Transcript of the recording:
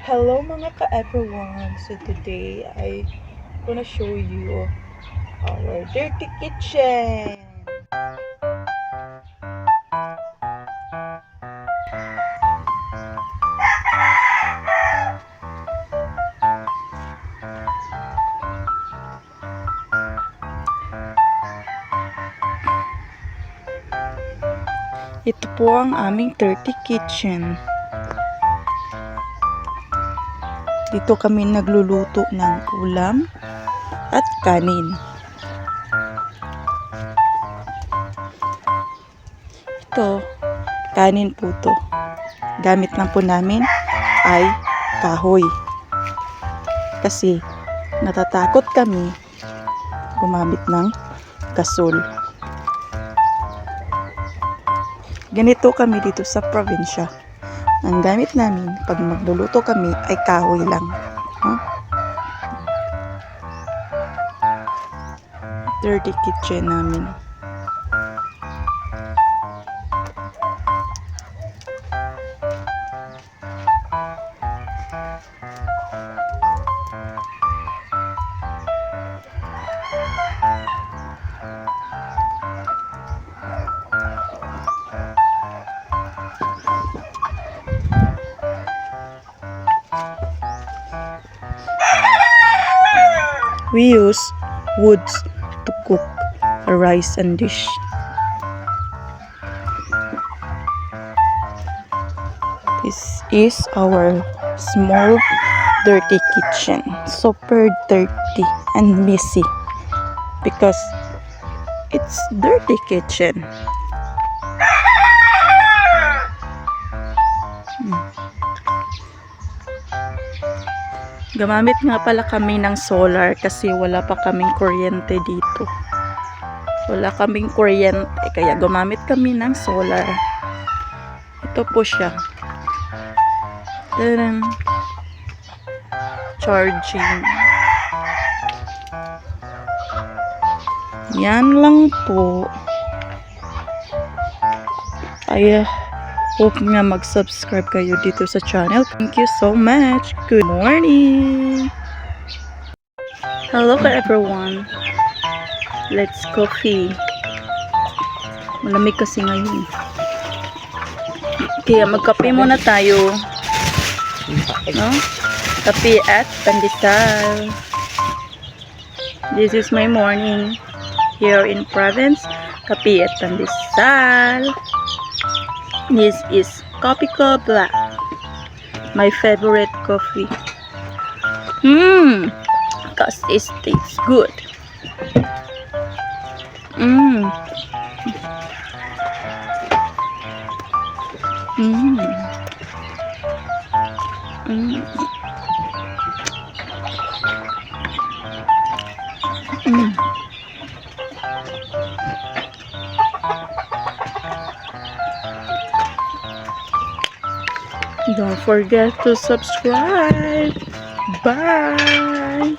Hello mga ka-everyone! So today I gonna show you our dirty kitchen. Ito po ang aming dirty kitchen. Dito kami nagluluto ng ulam at kanin. Ito, kanin po to. Gamit lang po namin ay kahoy. Kasi natatakot kami gumamit ng gasol. Ganito kami dito sa probinsya. Ang gamit namin pag magluluto kami ay kahoy lang. Dirty kitchen namin. We use woods to cook rice and dish. This is our small dirty kitchen. Super dirty and messy because it's dirty kitchen. Gamamit nga pala kami ng solar kasi wala pa kaming kuryente dito. Wala kaming kuryente kaya gumamit kami ng solar. Ito po siya. Tadam! Charging. Yan lang po. Ay, hope nga mag-subscribe kayo dito sa channel. Thank you so much. Good morning. Hello everyone. Let's coffee. Malamig kasi ngayon. Kaya magkape muna tayo. No? Kape at pandesal. This is my morning here in province. Kape at pandesal. This is Coffee Co Black, my favorite coffee. Because it tastes good. Don't forget to subscribe. Bye.